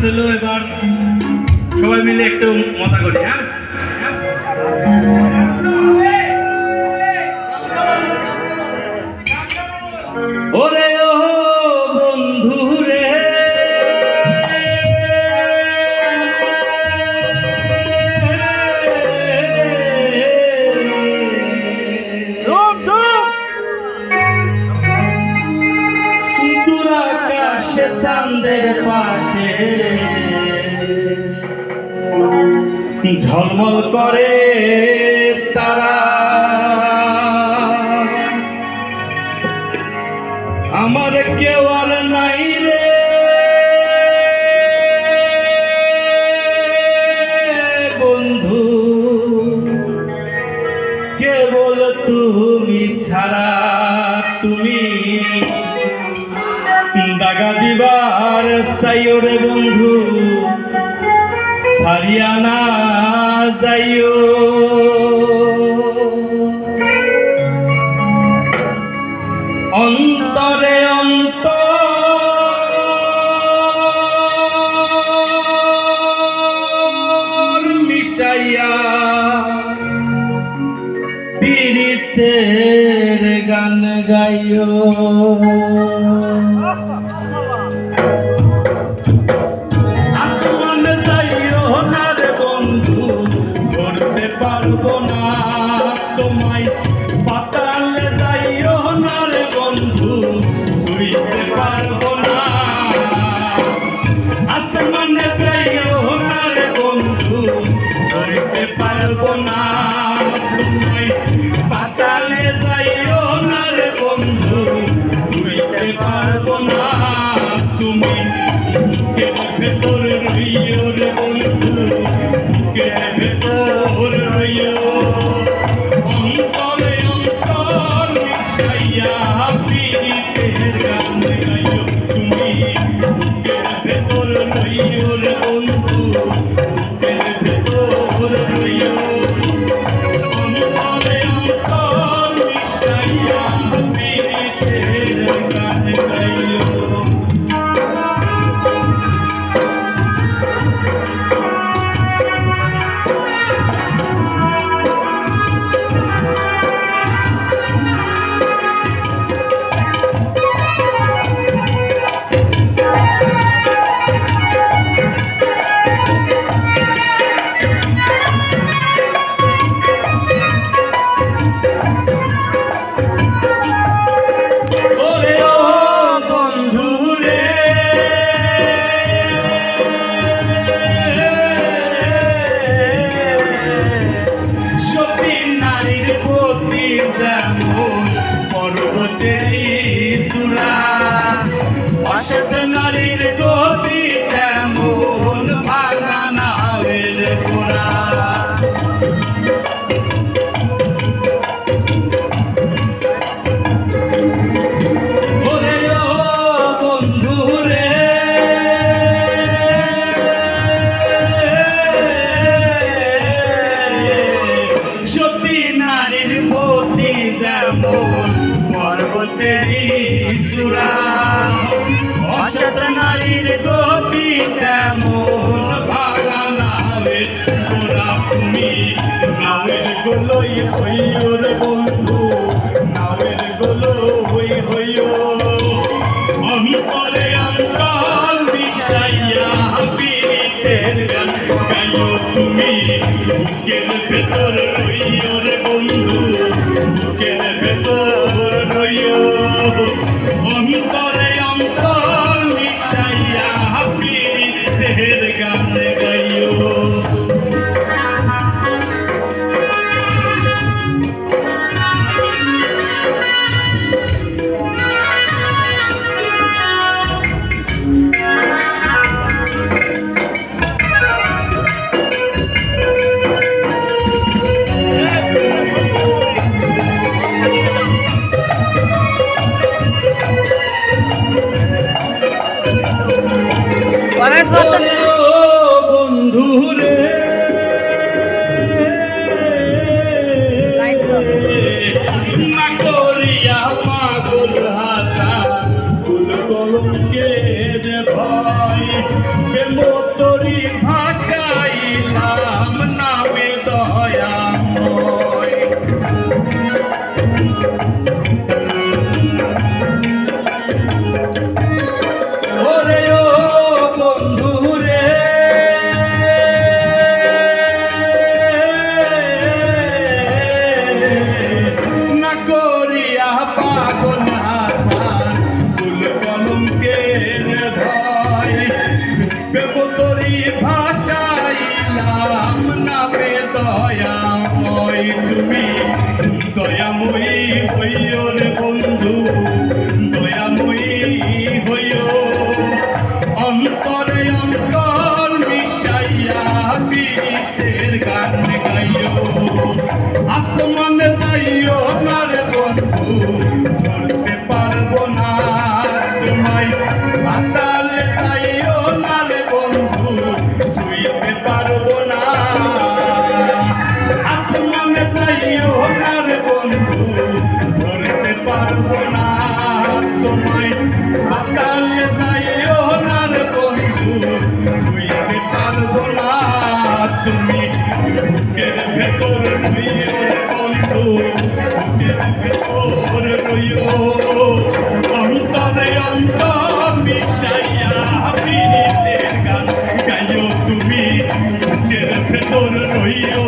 ছিল, এবার সবাই মিলে একটু মজা করি। হ্যাঁ, ওরে ও বন্ধু রে, আকাশে চাঁদের পাশে ঝলমল করে তারা, আমার কেউ আর নাই রে বন্ধু, কেবল তুমি ছাড়া। তুমি দাগা দিবার চাইও রে বন্ধু, ছাড়িয়া না যাইও। অন্তরে অন্তর মিশাইয়া পীড়িতের গান গাইও। আসমান যাইও না রে বন্ধু, ধরতে পারবো না তোমায়। পাতালে যাইও না রে বন্ধু, ছুঁইতে পারবো না। আসমানে যাইও না রে বন্ধু, ধরতে পারবো না তোমায়। পাতালে যাইও না রে বন্ধু, ছুঁইতে পারবো না। তুমি বুকের ভেতর রইও রে বন্ধু, বুকের ভেতর রইও। অন্তরে অন্তর মিশাইয়া পীড়িতের গান গাইও। তুমি বুকের ভেতর রইও রে বন্ধু, বুকের ভেতর রইও। অন্তরে অন্তর মিশাইয়া পীড়িতের গান গাইও। অসৎ নারীর গতি তেমন ভাঙা নামের গোড়া। ওরে ও বন্ধু রে, সতী নারীর গতি যেমন পর্বতেরই চূড়া। অসৎ নারীর গতি তেমন ভাঙা নামের গোড়া। তুমি নামের গোলই হইও রে বন্ধু, নামের গোলই হইও। অন্তরে অন্তর মিশাইয়া পীড়িতের গান গাইও। তুমি বুকের ভেতর রইও রে বন্ধু, বুকের ভেতর রইও। অন্তরে অন্তর মিশাইয়া পীড়িতের গান গাইও। বন্ধু রে, না করিয়া পাগল হাসা ফুল কলঙ্কের ভয়। প্রেমতরি ভাষাইলাম নামে দয়াময়। ওরে ও বন্ধু রে, না করিয়া পাগল হাসান কুল কলঙ্কের ভয়। প্রেমতরি ভাষাইলাম নামে দয়াময়। তুমি দয়াময়ী হইও রে বন্ধু, দয়াময়ী হইও। অন্তরে অন্তর মিশাইয়া পীড়িতের গান গাইও। আসমানে যাইও না রে বন্ধু, ধরতে পারবো না তোমায়। পাতালে যাইও না রে বন্ধু, ছুঁইতে পারবো না। আসমানে যাইও না রে বন্ধু, ধরতে পারবো না তোমায়। পাতালে যাইও না রে বন্ধু, ছুঁইতে পারবো না। তুমি বুকের ভেতর রইও রে বন্ধু, বুকের ভেতর রইও। অন্তরে অন্তর মিশাইয়া পীড়িতের গান গাইও। তুমি বুকের ভেতর রইও